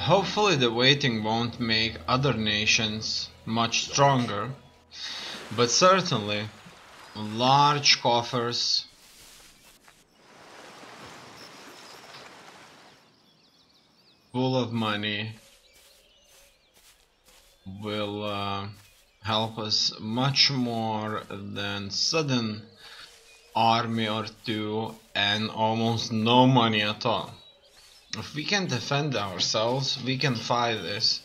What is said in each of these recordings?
Hopefully the waiting won't make other nations much stronger, but certainly large coffers full of money will help us much more than sudden army or two and almost no money at all. If we can defend ourselves, we can fight this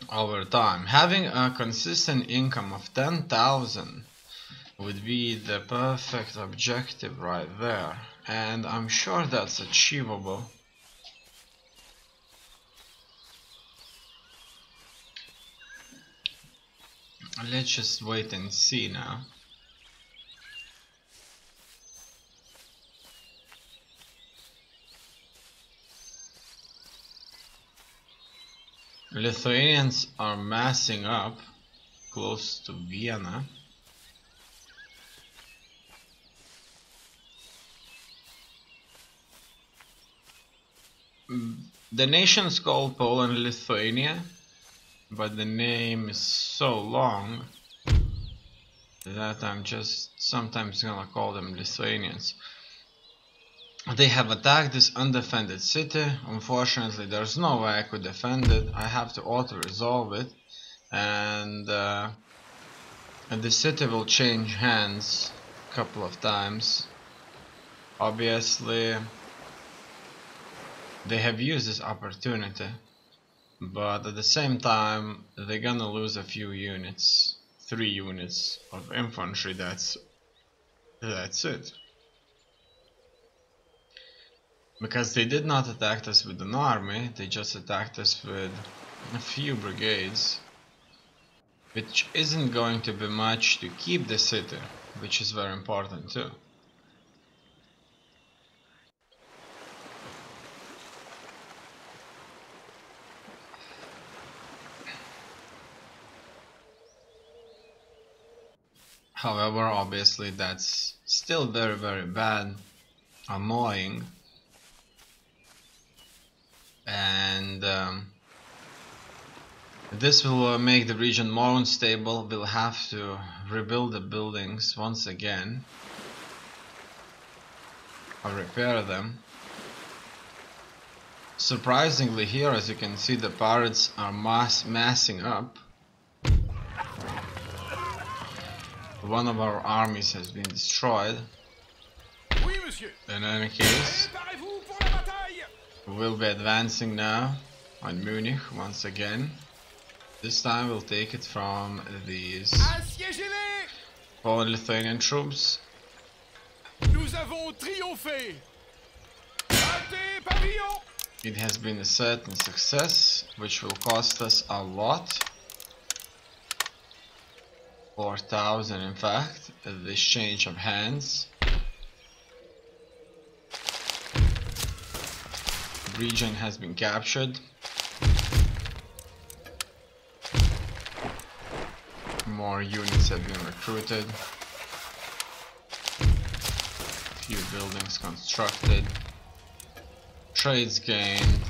over time. Having a consistent income of 10,000 would be the perfect objective right there, and I'm sure that's achievable. Let's just wait and see now. Lithuanians are massing up close to Vienna. The nation is called Poland Lithuania, but the name is so long that I'm just sometimes gonna call them Lithuanians. They have attacked this undefended city. Unfortunately, there's no way I could defend it. I have to auto-resolve it, and the city will change hands a couple of times. Obviously, they have used this opportunity, but at the same time, they're gonna lose a few units. 3 units of infantry, that's it. Because they did not attack us with an army, they just attacked us with a few brigades, which isn't going to be much to keep the city, which is very important too. However, obviously that's still very, very bad, annoying, and this will make the region more unstable. We'll have to rebuild the buildings once again, or repair them. Surprisingly here, as you can see, the pirates are massing up. One of our armies has been destroyed. In any case, we'll be advancing now on Munich once again. This time we'll take it from these Polish-Lithuanian troops. It has been a certain success, which will cost us a lot. 4,000 in fact, this change of hands. The region has been captured. More units have been recruited. Few buildings constructed. Trades gained.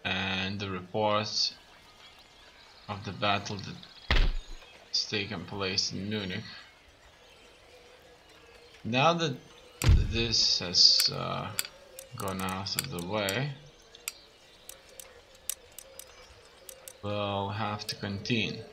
And the reports of the battle that has taken place in Munich. Now that this has gone out of the way, we'll have to continue.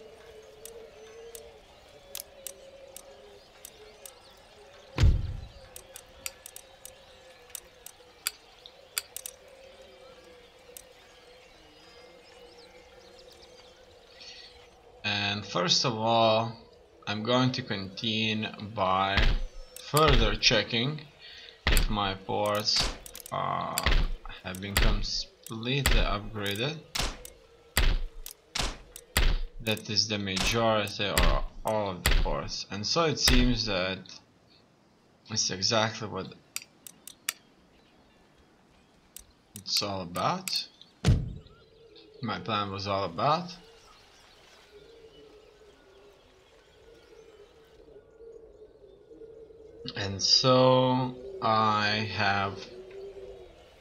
And first of all, I'm going to continue by further checking if my ports have been completely upgraded. That is the majority or all of the ports, and so it seems that it's exactly what it's all about. My plan was all about. And so I have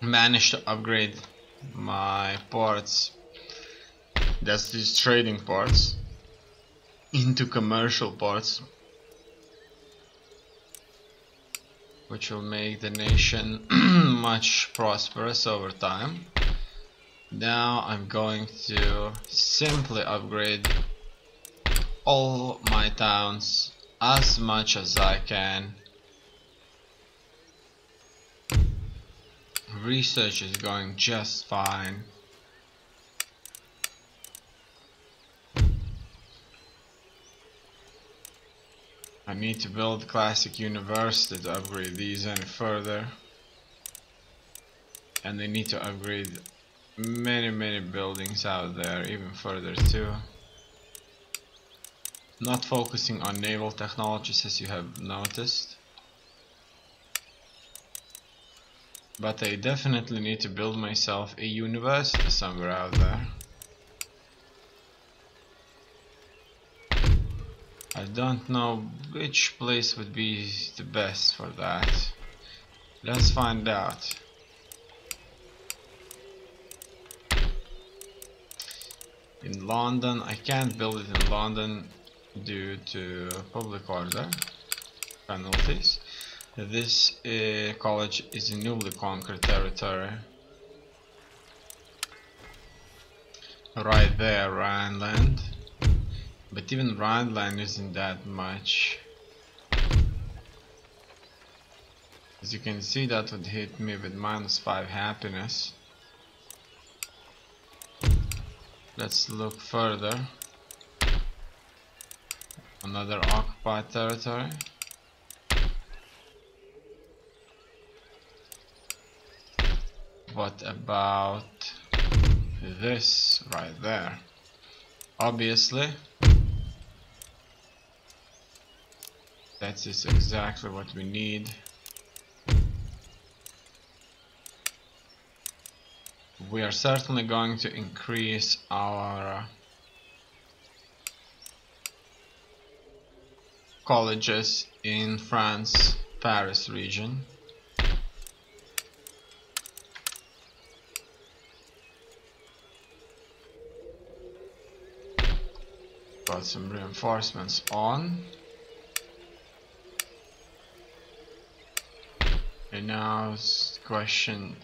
managed to upgrade my ports, that's these trading ports, into commercial ports, which will make the nation much prosperous over time. Now I'm going to simply upgrade all my towns as much as I can. Research is going just fine. I need to build classic university to upgrade these any further. And they need to upgrade many buildings out there even further too. Not focusing on naval technologies, as you have noticed. But I definitely need to build myself a university somewhere out there. I don't know which place would be the best for that. Let's find out. In London, I can't build it in London due to public order penalties. This college is a newly conquered territory. Right there, Rhineland. But even Rhineland isn't that much. As you can see, that would hit me with -5 happiness. Let's look further. Another occupied territory. What about this right there? Obviously, that is exactly what we need. We are certainly going to increase our colleges in France, Paris region. Got some reinforcements on. And now it's the question,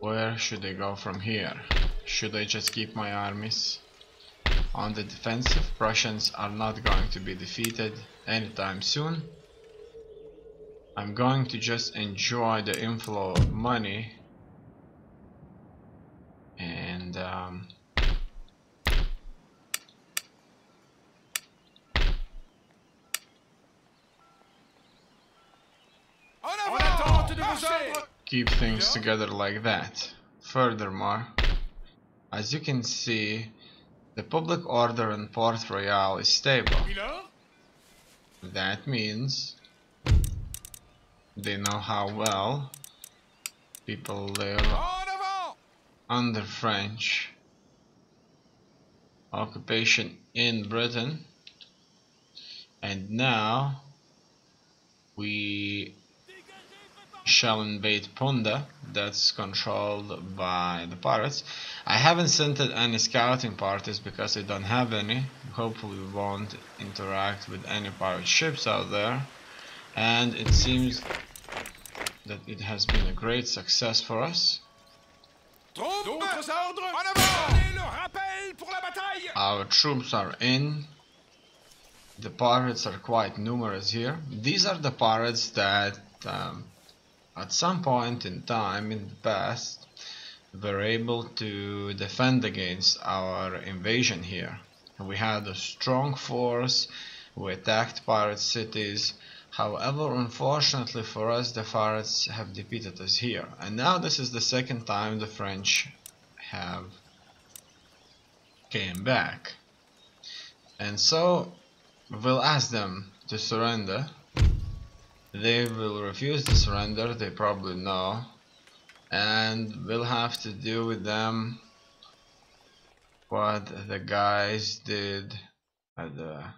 where should I go from here? Should I just keep my armies on the defensive? Prussians are not going to be defeated anytime soon. I'm going to just enjoy the inflow of money and keep things together like that. Furthermore, as you can see, the public order in Port Royal is stable. That means they know how well people live under French occupation in Britain. And now we shall invade Punda, that's controlled by the pirates. I haven't sent any scouting parties because I don't have any. Hopefully we won't interact with any pirate ships out there. And it seems that it has been a great success for us. Our troops are in. The pirates are quite numerous here. These are the pirates that at some point in time in the past were able to defend against our invasion here. We had a strong force, we attacked pirate cities. However, unfortunately for us, the pirates have defeated us here. And now this is the second time the French have came back. And so we'll ask them to surrender. They will refuse to surrender, they probably know, and we'll have to do with them what the guys did at the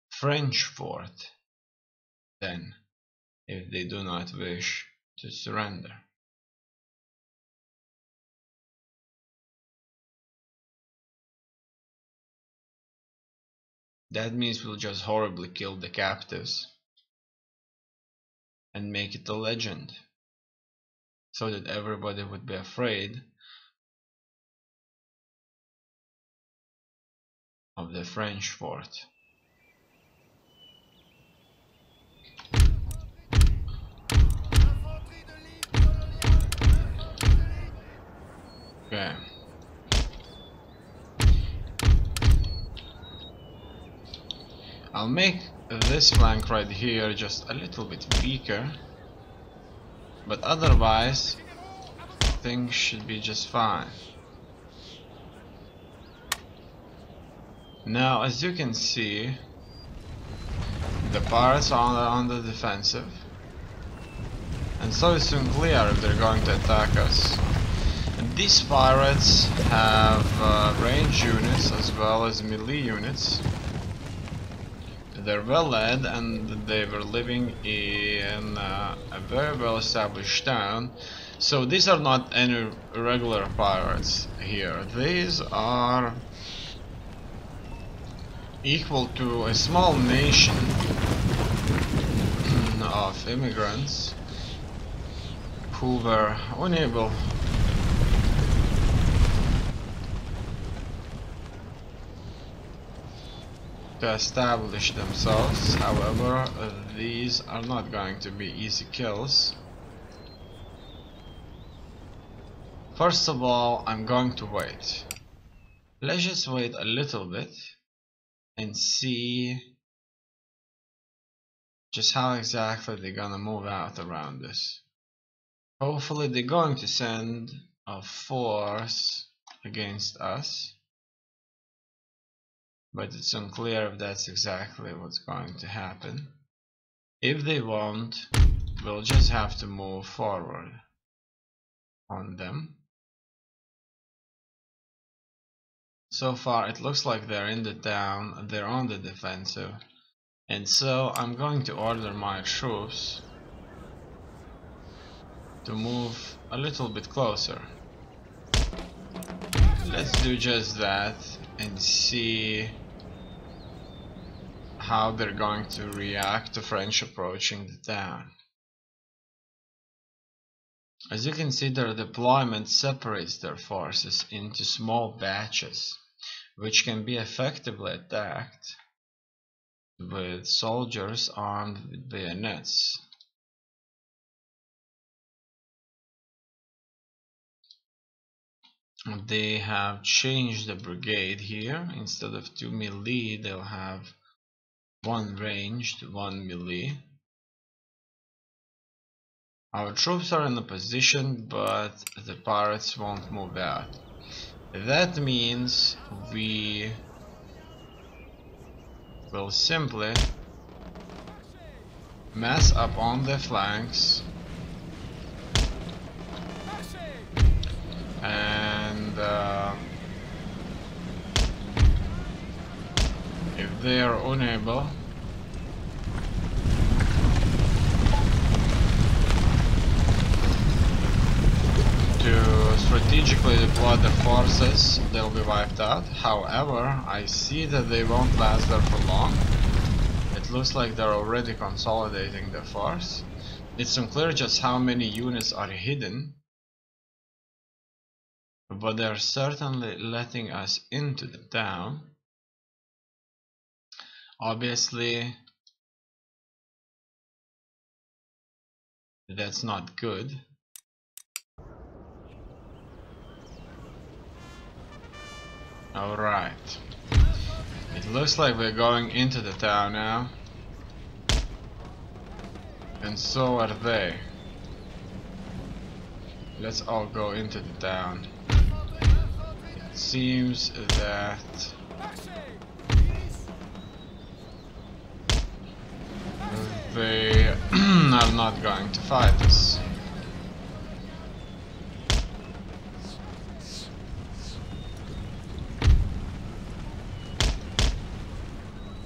French fort then. if they do not wish to surrender. That means we'll just horribly kill the captives and make it a legend, so that everybody would be afraid of the French fort. Okay. I'll make this flank right here just a little bit weaker, but otherwise things should be just fine. Now, as you can see, the pirates are on the defensive, and so it's soon clear if they're going to attack us. And these pirates have range units as well as melee units. They're well led, and they were living in a very well established town. So these are not any regular pirates here. These are equal to a small nation of immigrants who were unable to establish themselves. However, these are not going to be easy kills. First of all, I'm going to wait. Let's just wait a little bit and see just how exactly they're gonna move out around this. Hopefully they're going to send a force against us, but it's unclear if that's exactly what's going to happen. If they won't, we'll just have to move forward on them. So far it looks like they're in the town, they're on the defensive, and so I'm going to order my troops to move a little bit closer. Let's do just that and see how they're going to react to French approaching the town. As you can see, their deployment separates their forces into small batches, which can be effectively attacked with soldiers armed with bayonets. They have changed the brigade here. Instead of 2 melee, they'll have 1 ranged, 1 melee. Our troops are in a position, but the pirates won't move out. That means we will simply mass up on the flanks and if they are unable to strategically deploy their forces, they'll be wiped out. However, I see that they won't last there for long. It looks like they're already consolidating their force. It's unclear just how many units are hidden, but they're certainly letting us into the town. Obviously, that's not good. Alright. It looks like we're going into the town now. And so are they. Let's all go into the town. It seems that they are not going to fight us.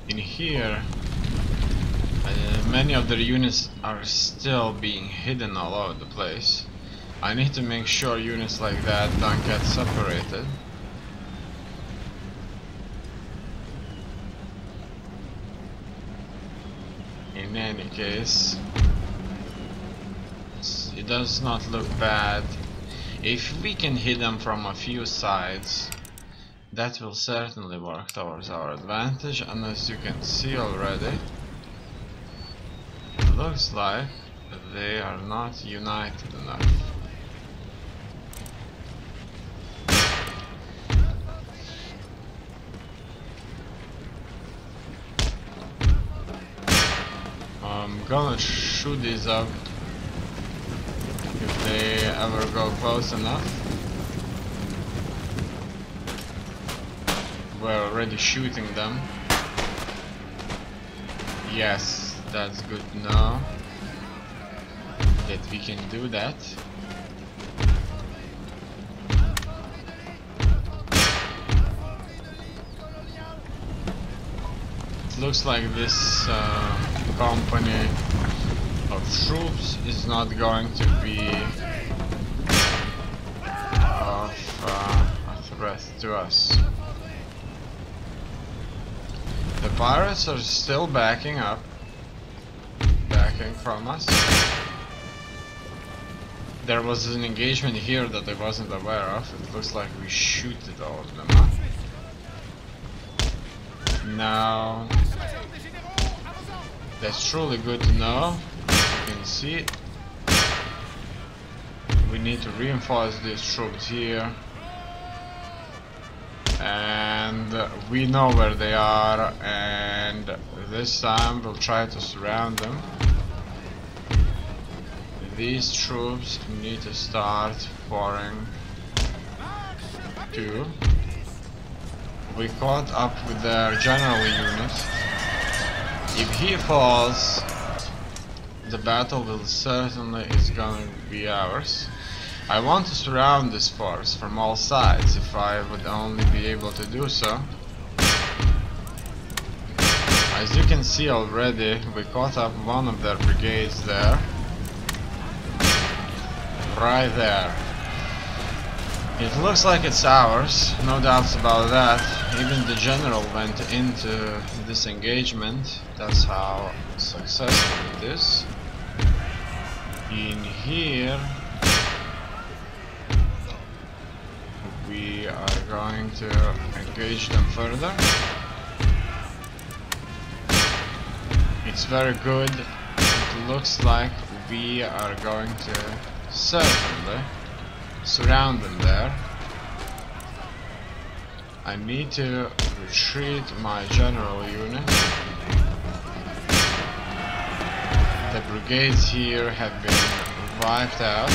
In here, Many of their units are still being hidden all over the place. I need to make sure units like that don't get separated. In any case, it does not look bad. If we can hit them from a few sides, that will certainly work towards our advantage, and as you can see already, it looks like they are not united enough. I'm gonna shoot these up if they ever go close enough. We're already shooting them. Yes, that's good to know that we can do that. It looks like this company of troops is not going to be of a threat to us. The pirates are still backing from us. There was an engagement here that I wasn't aware of. It looks like we shooted all of them up. Now, that's truly good to know. You can see we need to reinforce these troops here, and we know where they are, and this time we'll try to surround them. These troops need to start pouring too. We caught up with their general unit. If he falls, the battle will certainly is going to be ours. I want to surround this force from all sides if I would only be able to do so. As you can see already, we caught up one of their brigades there. Right there. It looks like it's ours, no doubts about that. Even the general went into this engagement. That's how successful it is. In here, we are going to engage them further. It's very good. It looks like we are going to certainly surround them there. I need to retreat my general unit. The brigades here have been wiped out,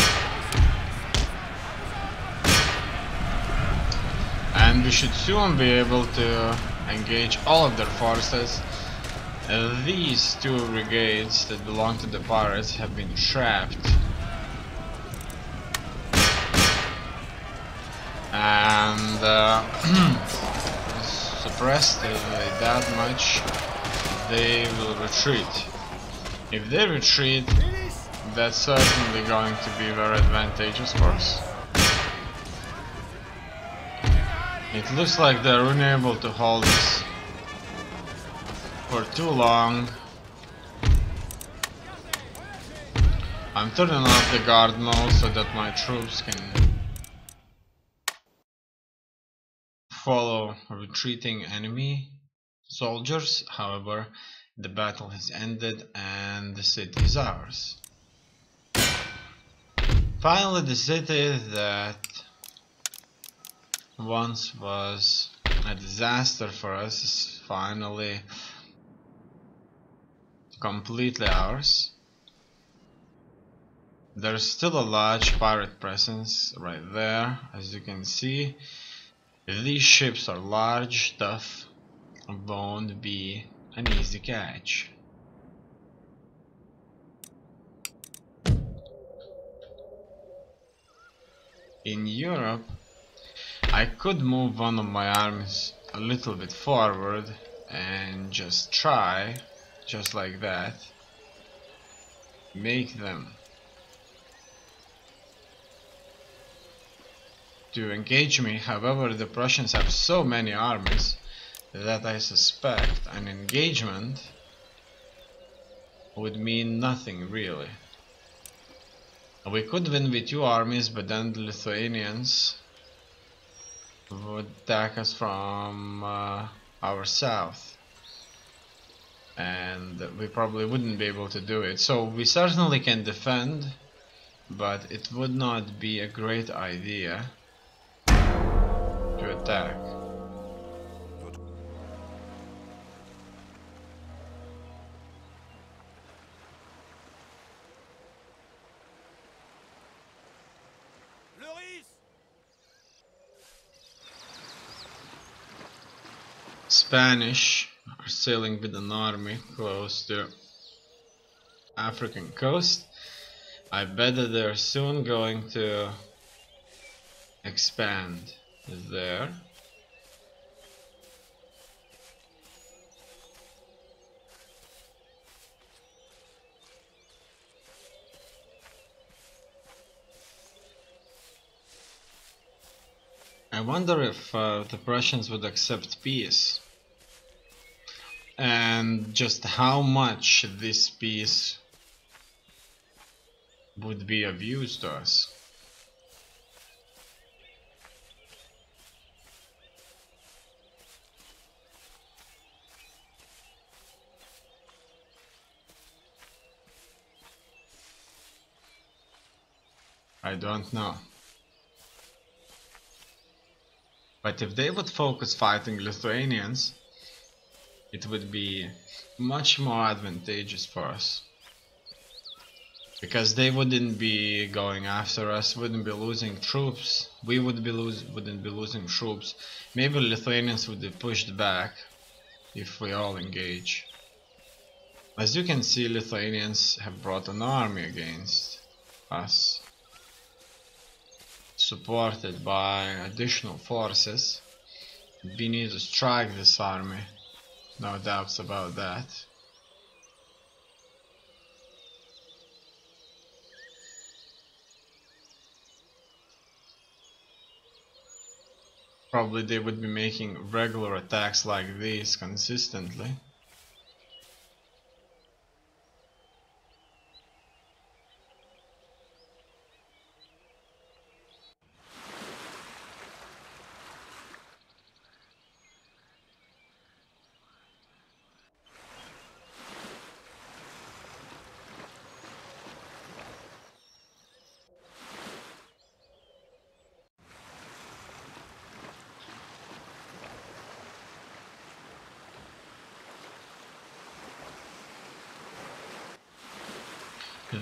and we should soon be able to engage all of their forces. These two brigades that belong to the pirates have been trapped, and suppressed that much, they will retreat. If they retreat, that's certainly going to be very advantageous for us. It looks like they're unable to hold us for too long. I'm turning off the guard mode so that my troops can follow retreating enemy soldiers. However, the battle has ended and the city is ours. Finally, the city that once was a disaster for us is finally completely ours. There's still a large pirate presence right there, as you can see. These ships are large, tough, and won't be an easy catch. In Europe, I could move one of my armies a little bit forward and just try, just like that. make them to engage me. However, the Prussians have so many armies that I suspect an engagement would mean nothing really. We could win with 2 armies, but then the Lithuanians would attack us from our south, and we probably wouldn't be able to do it. So we certainly can defend, but it would not be a great idea to attack. Spanish are sailing with an army close to African coast. I bet that they're soon going to expand there. I wonder if the Prussians would accept peace, and just how much this peace would be of use to us. I don't know. But if they would focus fighting Lithuanians, it would be much more advantageous for us. Because they wouldn't be going after us, wouldn't be losing troops, we wouldn't be losing troops. Maybe Lithuanians would be pushed back if we all engage. As you can see, Lithuanians have brought an army against us, supported by additional forces. We need to strike this army, no doubts about that. Probably they would be making regular attacks like these consistently.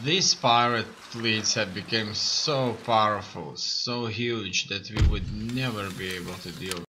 These pirate fleets have become so powerful, so huge, that we would never be able to deal with.